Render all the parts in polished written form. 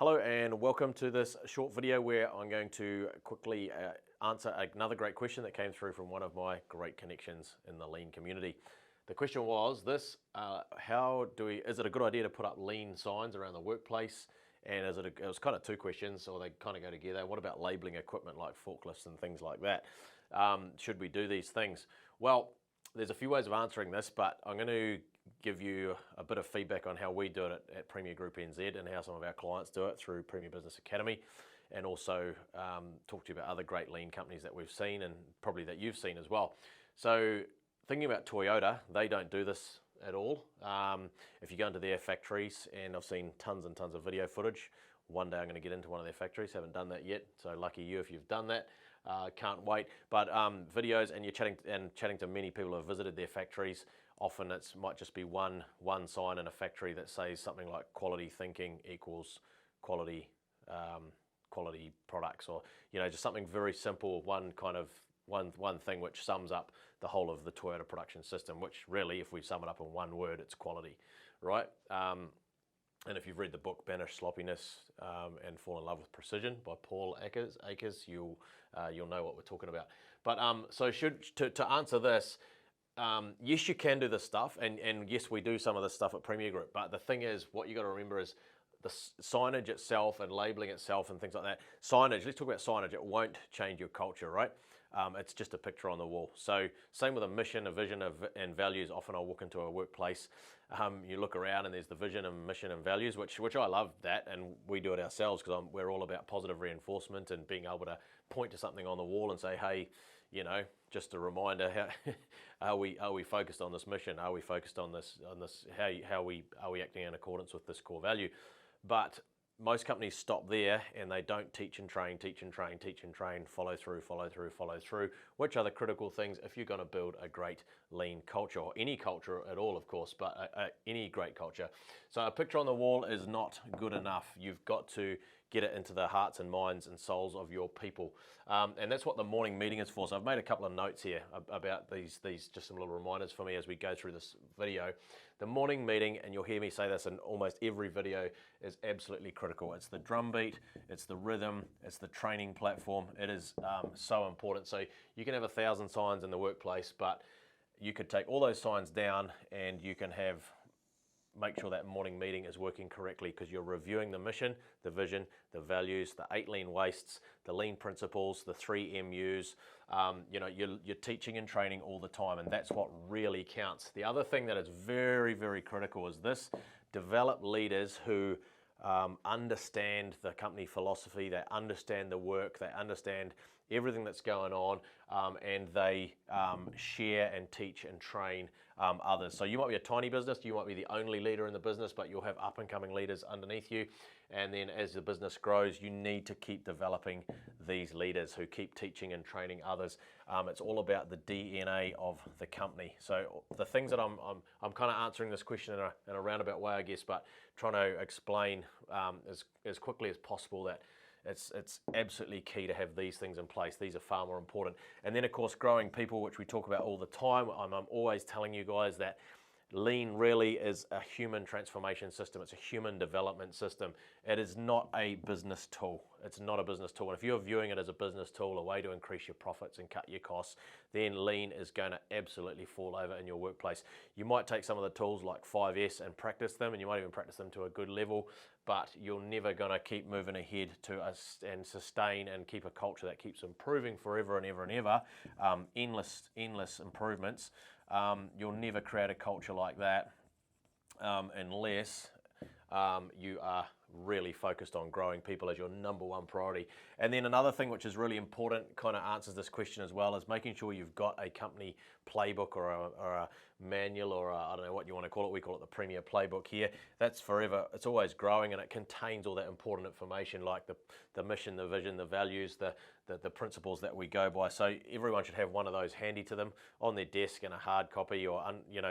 Hello and welcome to this short video where I'm going to quickly answer another great question that came through from one of my great connections in the lean community. The question was this: is it a good idea to put up lean signs around the workplace? And it was kind of two questions, or they kind of go together. What about labeling equipment like forklifts and things like that? Should we do these things? Well, there's a few ways of answering this, but I'm going to give you a bit of feedback on how we do it at Premier Group NZ and how some of our clients do it through Premier Business Academy, and also talk to you about other great lean companies that we've seen and probably that you've seen as well. So thinking about Toyota, they don't do this at all. If you go into their factories, and I've seen tons and tons of video footage. One day I'm going to get into one of their factories, haven't done that yet, so lucky you if you've done that. Can't wait. But videos, and you're chatting to many people who have visited their factories. Often it might just be one sign in a factory that says something like quality thinking equals quality products, or just something very simple. One thing which sums up the whole of the Toyota production system. Which really, if we sum it up in one word, it's quality, right? And if you've read the book Banish Sloppiness and Fall in Love with Precision by Paul Akers, you'll know what we're talking about. But to answer this, yes, you can do this stuff, and yes, we do some of this stuff at Premier Group. But the thing is, what you got to remember is the signage itself and labeling itself and things like that. Signage. Let's talk about signage. It won't change your culture, right? It's just a picture on the wall. So same with a mission, a vision, and values. Often I'll walk into a workplace, you look around and there's the vision and mission and values, which I love that, and we do it ourselves because we're all about positive reinforcement and being able to point to something on the wall and say, hey, just a reminder, are we focused on this mission? Are we focused on this? How are we acting in accordance with this core value? But most companies stop there and they don't teach and train, follow through, which are the critical things if you're going to build a great lean culture, or any culture at all, of course, but any great culture. So a picture on the wall is not good enough. You've got to get it into the hearts and minds and souls of your people. And that's what the morning meeting is for. So I've made a couple of notes here about these just some little reminders for me as we go through this video. The morning meeting, and you'll hear me say this in almost every video, is absolutely critical. It's the drumbeat, it's the rhythm, it's the training platform. It is so important. So you can have 1,000 signs in the workplace, but you could take all those signs down and you can make sure that morning meeting is working correctly, because you're reviewing the mission, the vision, the values, the 8 lean wastes, the lean principles, the 3 MUs. You're teaching and training all the time, and that's what really counts. The other thing that is very, very critical is this: develop leaders who understand the company philosophy, they understand the work, they understand everything that's going on, and they share and teach and train others. So you might be a tiny business, you might be the only leader in the business, but you'll have up and coming leaders underneath you. And then as the business grows, you need to keep developing these leaders who keep teaching and training others. It's all about the DNA of the company. So the things that I'm kind of answering this question in a roundabout way, I guess, but trying to explain as quickly as possible that it's absolutely key to have these things in place. These are far more important. And then, of course, growing people, which we talk about all the time. I'm always telling you guys that lean really is a human transformation system. It's a human development system. It is not a business tool. It's not a business tool. And if you're viewing it as a business tool, a way to increase your profits and cut your costs, then lean is going to absolutely fall over in your workplace. You might take some of the tools like 5S and practice them, and you might even practice them to a good level, but you're never going to keep moving ahead and sustain and keep a culture that keeps improving forever and ever and ever, endless improvements. You'll never create a culture like that unless you are really focused on growing people as your number one priority. And then another thing which is really important, kind of answers this question as well, is making sure you've got a company playbook or a manual, or I don't know what you want to call it. We call it the Premier Playbook here. That's forever. It's always growing, and it contains all that important information like the mission, the vision, the values, the principles that we go by. So everyone should have one of those handy to them on their desk in a hard copy, or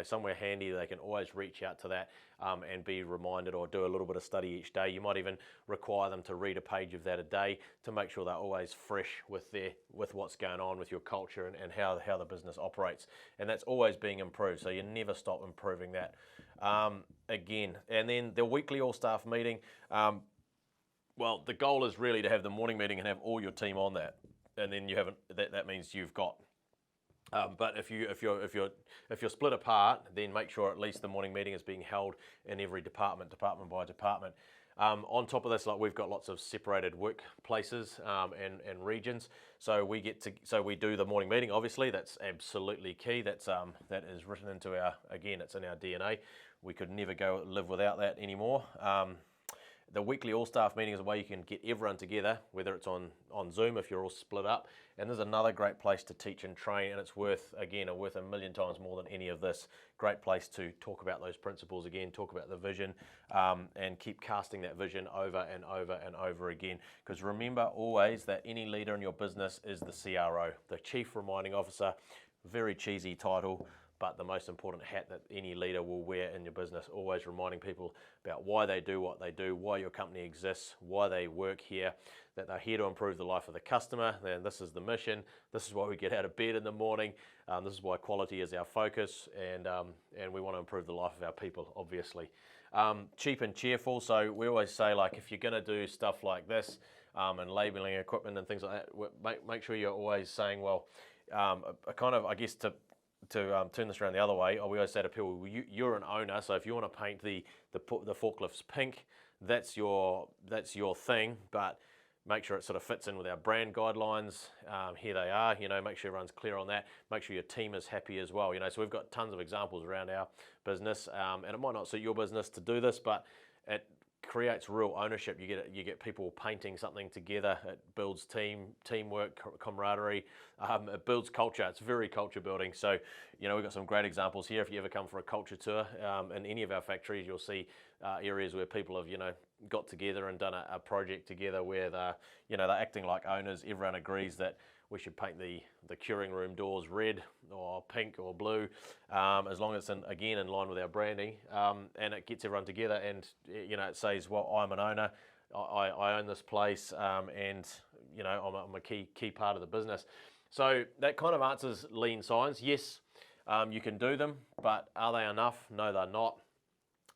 somewhere handy. They can always reach out to that and be reminded, or do a little bit of study each day. You might even require them to read a page of that a day to make sure they're always fresh with what's going on with your culture and how the business operates. And that's always being improved. So you never stop improving that. Again, and then the weekly all-staff meeting. Well, the goal is really to have the morning meeting and have all your team on that, and then you haven't. That means you've got. But if you're split apart, then make sure at least the morning meeting is being held in every department by department. On top of this, like we've got lots of separated workplaces and regions, so we do the morning meeting. Obviously, that's absolutely key. That is written into it's in our DNA. We could never live without that anymore. The weekly all-staff meeting is a way you can get everyone together, whether it's on Zoom if you're all split up. And there's another great place to teach and train, and it's worth a million times more than any of this. Great place to talk about those principles again, talk about the vision, and keep casting that vision over and over and over again. Because remember always that any leader in your business is the CRO, the Chief Reminding Officer. Very cheesy title, but the most important hat that any leader will wear in your business, always reminding people about why they do what they do, why your company exists, why they work here, that they're here to improve the life of the customer, and this is the mission, this is why we get out of bed in the morning, this is why quality is our focus, and we want to improve the life of our people, obviously. Cheap and cheerful, so we always say, like, if you're going to do stuff like this, and labeling equipment and things like that, make sure you're always saying, well, to turn this around the other way, we always say to people, you're an owner, so if you want to paint the forklifts pink, that's your thing, but make sure it sort of fits in with our brand guidelines. Here they are, make sure everyone's clear on that. Make sure your team is happy as well. So we've got tons of examples around our business, and it might not suit your business to do this, but it creates real ownership. You get people painting something together. It builds teamwork, camaraderie. It builds culture. It's very culture building. So, we've got some great examples here. If you ever come for a culture tour in any of our factories, you'll see areas where people have got together and done a project together where they're acting like owners. Everyone agrees that we should paint the curing room doors red or pink or blue, as long as it's in line with our branding, and it gets everyone together, and it says, well, I'm an owner, I own this place, and I'm a key part of the business. So that kind of answers lean signs. Yes, you can do them, but are they enough? No, they're not.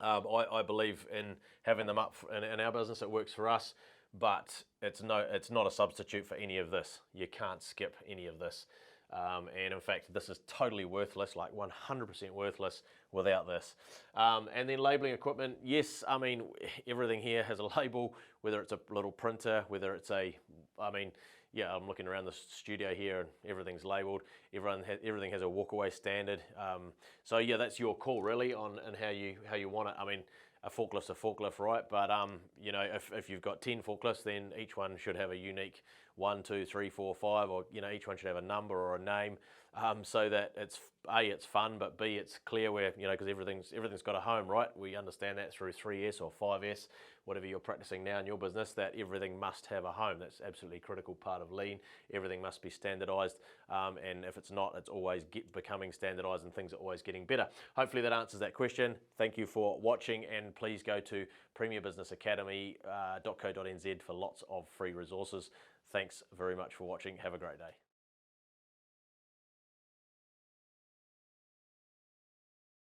I believe in having them up in our business. It works for us. But it's not a substitute for any of this. You can't skip any of this. And in fact, this is totally worthless, like 100% worthless without this. And then labeling equipment, yes, everything here has a label, whether it's a little printer, whether it's I'm looking around the studio here and everything's labeled. Everything has a walkaway standard. So yeah, that's your call really on how you want it. A forklift's a forklift, right? But if you've got 10 forklifts, then each one should have a unique 1, 2, 3, 4, 5, or each one should have a number or a name, so that it's fun, but B, it's clear where because everything's got a home, right? We understand that through 3S or 5S, whatever you're practicing now in your business, that everything must have a home. That's absolutely critical part of lean. Everything must be standardized, and if it's not, it's always becoming standardized, and things are always getting better. Hopefully that answers that question. Thank you for watching, and please go to premierbusinessacademy.co.nz for lots of free resources. Thanks very much for watching. Have a great day.